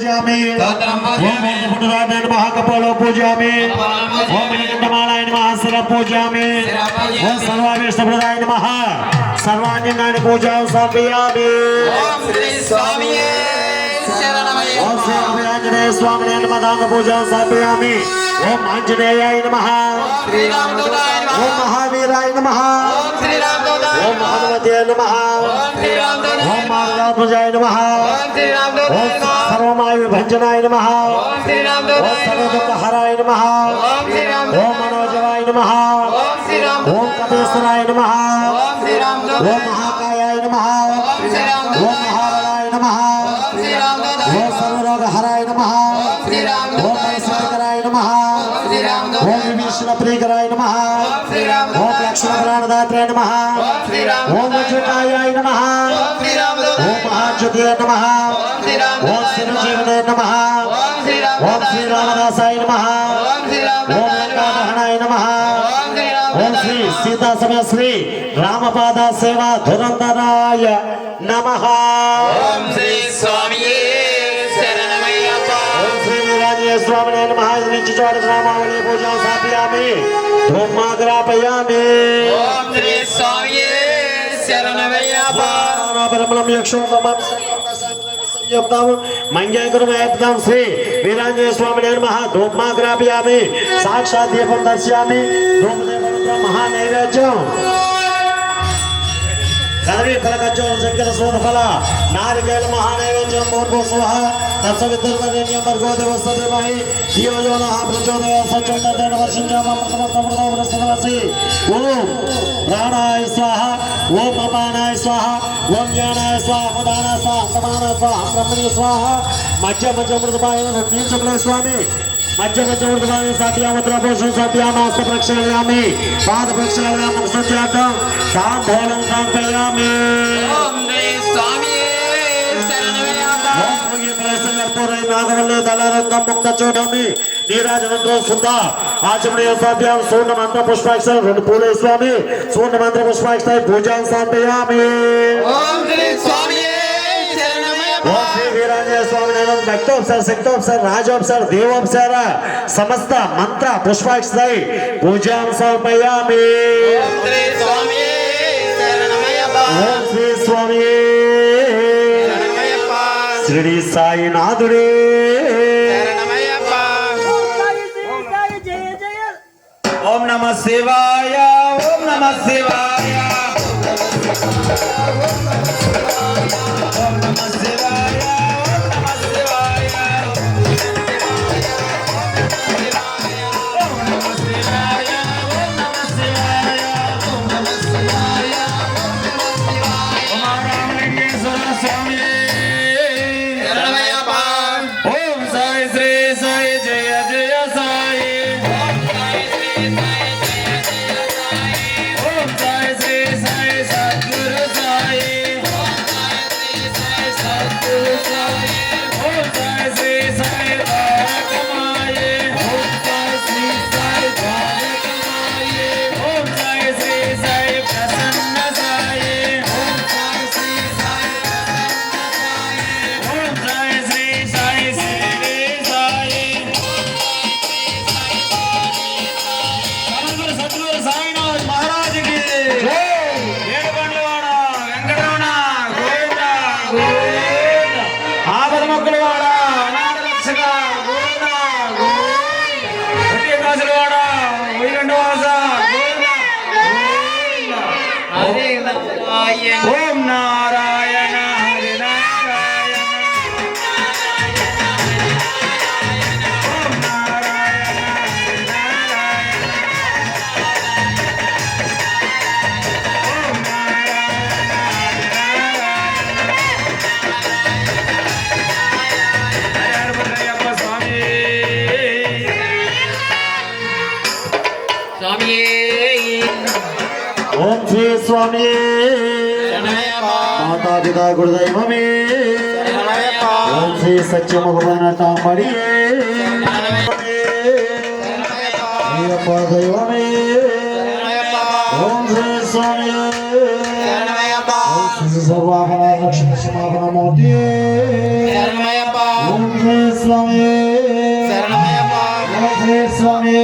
पूजामि ओम पुटराय नमः कपालो पूजामि ओम नीलकंठमालाय नमः सर पूजामि ओम सर्वाविष्टप्रदाय नमः सर्वांगानि पूजां समर्पयामि ओम श्री स्वामी शरणमయ్య ओम श्री अभयाञ्जनेय स्वामिने नमः दान पूजां समर्पयामि ओम आञ्जनेयाय नमः ओम श्री रामदूताय नमः ओम महावीराय नमः ओम श्री रामदूताय ओम हनुमते नमः ओम श्री रामदूताय ओम मार्गाध्वजाय नमः ओम श्री रामदूताय ओम सर्वमायु भंजनाय नमः ओम श्री ओम रामदूताय सर्वदुःखहराय नमः ओम श्री रामदूताय ओम मनोजवाय नमः ओम श्री रामदूताय ओम कपीश्वराय नमः ओम श्री रामदूताय ओम महाकायाय नमः ओम श्री रामदूताय ओम महाबलाय नमः ओम श्री रामदूताय ओम सर्वरोगहराय नमः ओम श्री ओम रामदूताय ऐश्वर्यकराय नमः ओम श्री रामदूताय ओम विभीषणप्रियकराय नमः ओम श्री रामदूताय ओम लक्ष्मणप्राणदात्रे नमः ओम श्री ओम रामदूताय वज्रकायाय नमः ओम श्री रामदूताय ओम महाज्योतिये नमः ओम श्री ओम रामदूताय श्रीजीवने नमः ओम श्री ओम रामदूताय श्री रामदासाय नमः ओम श्री ओम रामदूताय लंकादहनाय नमः ओम श्री ओम रामदूताय श्री सीता समय श्री रामपाद सेवा धुरंधराय नमः ओम श्री स्वामी शरणमయ్యప్ప ओम श्री वीरांजनेय स्वामिने नमः इति नामावली पूजां स्थापयामि धूमाग्रापयामि ओम श्री स्वामी शरणमయ్యప్ప परमलं यक्षोतमं मंगलकरमयं श्री वीरांजनेय स्वामिने नमः धूमाग्रापयामि साक्षात् दीपं दर्शयामि धूमदेवं महानैवेद्यं कदवी फलकज्जोल शंकर सोदफल नारिकेल महानैवेद्यं पूर्वस्वः तत्सवितुर्वरेण्यं भर्गो देवस्य धीमहि धियो यो नः प्रचोदयात् सच्चोदतेन वर्षिण्यममृतमस्तमृतोरस्तमसि ओम प्राणाय स्वाहा ओम अपानाय स्वाहा ओम ज्ञानाय स्वाहा उदानाय स्वाहा समानाय स्वाहा ब्रह्मणे स्वाहा मध्य मृतपाय तीन चक्र स्वामी मध्य मृतपाय सात्यामत्र पोषण सात्यामास्त प्रक्षालयामि पाद प्रक्षालयामि सत्यार्थं ताम्बूलं समर्पयामि ओम श्री स्वामी शरणमయ్యప్ప नागवल्ली दलरंगं मुक्तचूडामि नीराजनंतो सुधा आचमनीय स्वाभ्यां स्वर्ण मंत्र पुष्पाक्षर रणपूले स्वामी स्वर्ण मंत्र पुष्पाक्षर पूजां समर्पयामि ओम श्री स्वामी शरणमయ్యప్ప ओम श्री वीरांजनेय स्वामी भक्तोपचार शक्तोपचार राजोपचार देवोपचार समस्त मंत्र पुष्पाक्षर पूजां समर्पयामि ओम श्री स्वामी शरणमయ్యప్ప ओम श्री स्वामी शरणमయ్యప్ప श्री साईनाथुडे शरणमయ్యప్ప ओम नमः शिवाय ओम नमः शिवाय ओम नमः शिवाय ओम नमः शिवाय शरणमయ్యప్ప ओम साई श्री साई जय जय साई ओम साई श्री साई सद्गुरु साई ओम साई श्री साई द्वारक माये ओम साई श्री साई द्वारक माये ओम साई श्री साई प्रसन्न साई ओम साई श्री साई ओम साई श्री साई शिरडी साई सद्गुरु साईनाथ महाराज की जय ఏడుకొండలవాడ వెంకటరమణ గోవింద గోవింద ఆపదమొక్కలవాడ అనాథ రక్షక గోవింద గోవింద ప్రతికాసులవాడ వైకుంఠవాస గోవింద గోవింద హరే నారాయణ ఓం నారాయణ హరి నారాయణ ఓం నారాయణ హరి నారాయణ ఓం నారాయణ హరి నారాయణ హరి భద్రయ్యప్ప స్వామి स्वामी ఓం శ్రీ స్వామి शरणमయ్యప్ప माता पिता गुरुदैवमे शरणमయ్యప్ప ओम श्री सत्यमुखवनटांबडिये अय्यप्प दैवमे ओम श्री स्वामी शरणमయ్యప్ప ओम श्री सर्वाभरण लक्ष्मी समाभरण मूर्ति शरणमయ్యప్ప ఓం శ్రీ స్వామి శరణమయ్యప్ప ఓం శ్రీ స్వామి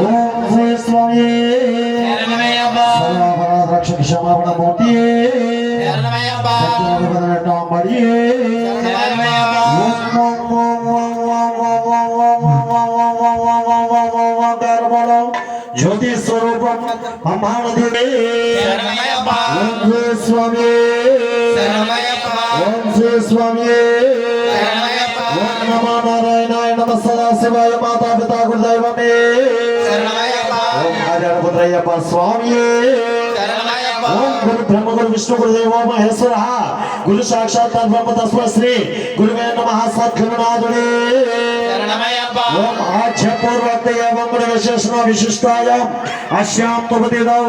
ఓం శ్రీ స్వామి రక్షక క్షమాపణ మూర్తి శరణమయ్యప్ప జ్యోతి స్వరూపం అమ్మానదుడే ఓం శ్రీ స్వామి ఓం శ్రీ స్వామి ఓం నమో నారాయణాయ నమః సదాశివాయ మాతా పితా గురుదైవమే ఓం ఆర్యపుత్రయ్యప్ప స్వామి ఓం గురు బ్రహ్మ గురు విష్ణు గురుదేవో మహేశ్వర గురు సాక్షాత్ బ్రహ్మ తస్మై శ్రీ గురువే నమః సద్గురునాథుడే ఓం ఆధ్యపూర్వక్తయేవం గురు విశేషణ విశిష్టాయ అశ్యాం తుపతిదౌ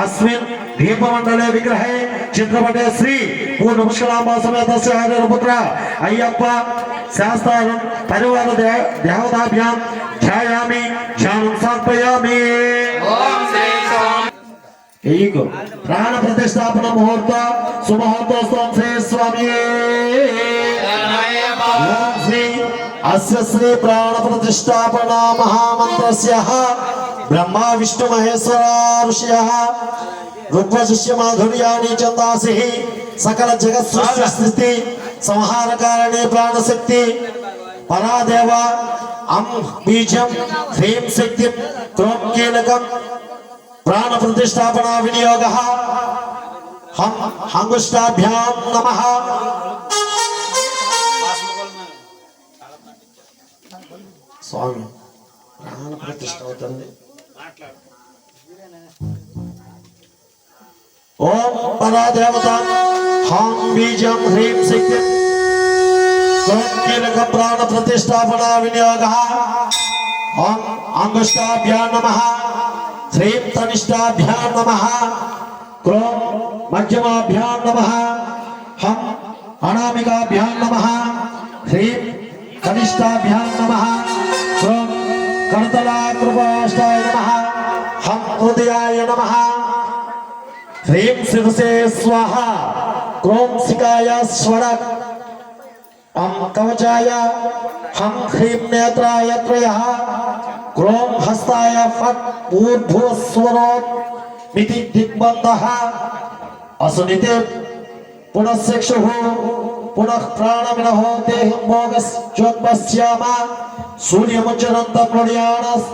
అస్మిన్ దీపమండలే విగ్రహే చిత్రపటే శ్రీ పూర్ణ పుష్కరాంబ సమేత శ్రీహరిపుత్ర అయ్యప్ప శాస్త్రం పరివార దేవతాభ్యాం ధ్యాయామి ధ్యానం సమర్పయామి ఏకో ప్రాణ ప్రతిష్టాపన ముహూర్త సుముహూర్తోస్తం శ్రీ స్వామి ఓం శ్రీ అస్య శ్రీ ప్రాణ ప్రతిష్టాపన మహామంత్రస్య బ్రహ్మ విష్ణు మహేశ్వర ఋషయః ఋగ్వశిష్య మాధుర్యాని చందాసి సకల జగత్ సృష్టి స్థితి సంహార కారణే ప్రాణశక్తి పరాదేవ అం బీజం హ్రీం శక్తి క్రోం కీలకం ప్రాణ ప్రతిష్టాపన వినియోగ హం అంగుష్టాభ్యాం నమః స్వామి ప్రాణ ప్రతిష్ఠ అవుతుంది ఓం పరాదేవత హం బీజం హ్రీం శక్తి కీలక ప్రాణ ప్రతిష్టాపన వినియోగ హం అంగుష్టాభ్యాం నమః శ్రీం తనిష్టాభ్యాం నమః క్రోం మధ్యమాభ్యాం నమః హం అనామికాభ్యాం నమః హ్రీం కనిష్టాభ్యాం నమః క్రోం కరతలాకృపాష్టాయ నమః హం హృదయాయ నమః హ్రీం శిరసే స్వాహ క్రోం శిఖాయ స్వర హం కవచాయ హం హ్రీం నేత్రాయ త్రయః క్రోం హస్తాయ ఫట్ ఊర్ధ్వస్వరోత్ మితి దిగ్బంధః అసునితే పునఃశిక్షుః పునః ప్రాణమినః దేహం భోగశ్చోత్పశ్యామ సూర్యముచ్చరంతం ప్రళయాణస్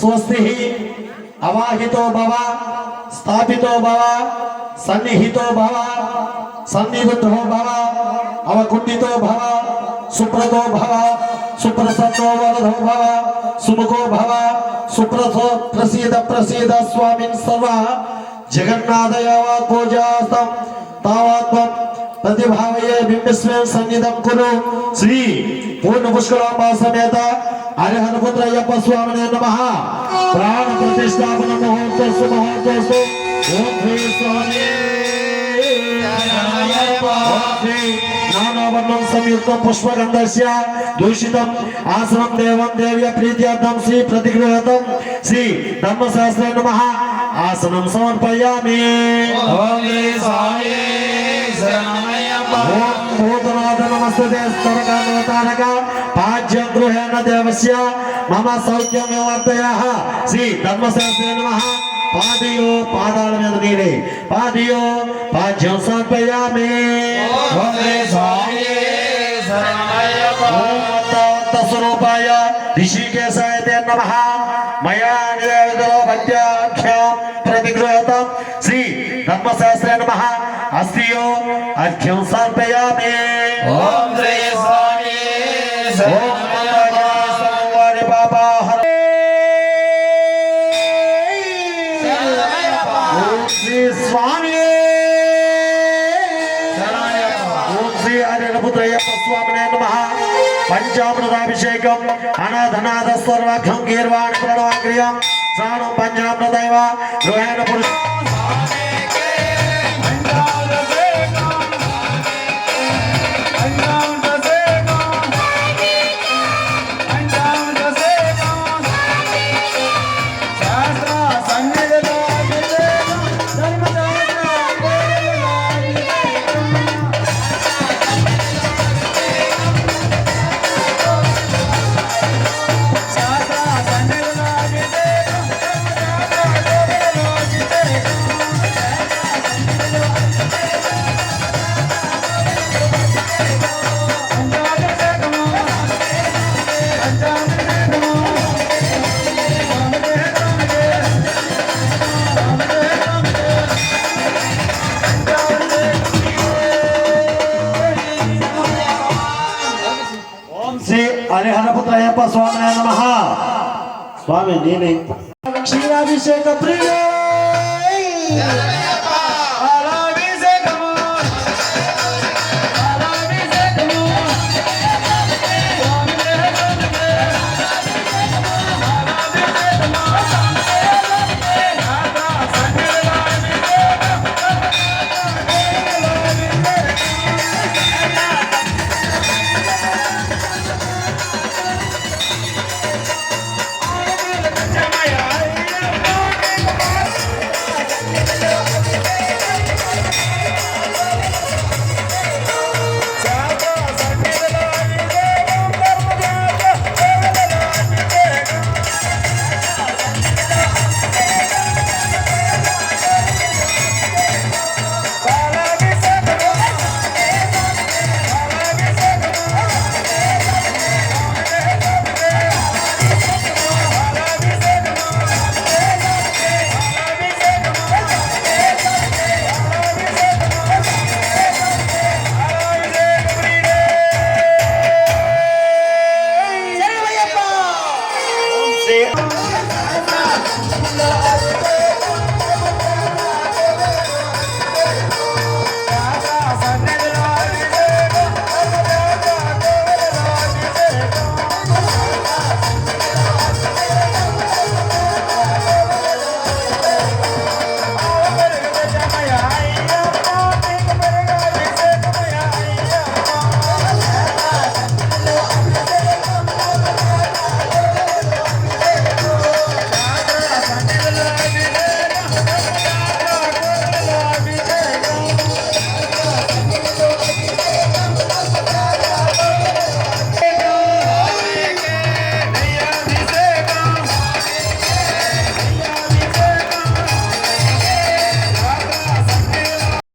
స్వస్తిః అవాహితో భవ స్థాపితో భవ సన్నిహితో భవ సన్నిహితో భవ అవకుంఠితో భవ సుప్రతో భవ సుప్రసన్నో వరదో భవ సుముఖో భవ సుప్రసో ప్రసీద ప్రసీద స్వామిన్ సర్వ జగన్నాథ యావత్ పూజాస్తం తావత్వం ప్రతిభావయే బింబస్వేం సన్నిధం కురు శ్రీ పూర్ణ పుష్కరాంబ సమేత హరిహరపుత్ర అయ్యప్ప స్వామినే నమః ప్రాణ ప్రతిష్టాపన ముహూర్తస్తు ముహూర్తస్తు ఓం శ్రీ స్వామి నానావర్ణం సంయుక్తం పుష్పగంధస్య దూషితం ఆశ్రమం దేవం దేవ్య ప్రీత్యార్థం శ్రీ ప్రతిగృహతం శ్రీ ధర్మశాస్త్రే నమః ఆసనం సమర్పయామి ఓం శ్రీ స్వామి శరణమయ్యప్ప ఓం భూతనాథ నమస్తే స్తరకానవతారక పాజ్యం గృహేణ దేవస్య మమ సౌఖ్యం వివర్తయః శ్రీ ధర్మశాస్త్రే నమః పాదయో పాదాల మీద నీరే పాదయో పాద్యం సమర్పయామి ఓం శ్రీ స్వామి శరణమయ్యప్ప ఓం స్వరూపాయ ఋషికేశాయ తే నమః మయా నివేదితో భక్త్యాఖ్యాం ప్రతిగృహతం శ్రీ ధర్మశాస్త్రే నమః అస్తియో అర్ఘ్యం సమర్పయామి ఓం శ్రీ స్వామి ఓం వారి బాబా ఓం శ్రీ స్వామి ఓం శ్రీ హరిహరపుత్రయ్యప్ప స్వామినే నమః పంచామృతాభిషేకం అనాథనాథ సర్వాఖ్యం గీర్వాణి ప్రణవాక్రియం స్నానం పంచామృతైవ గృహేణ పురుష శాస్త్ర శ్రీ హరిహరపుత్ర అయ్యప్ప స్వామి నమః. స్వామి నేనే క్షీరాభిషేక ప్రియ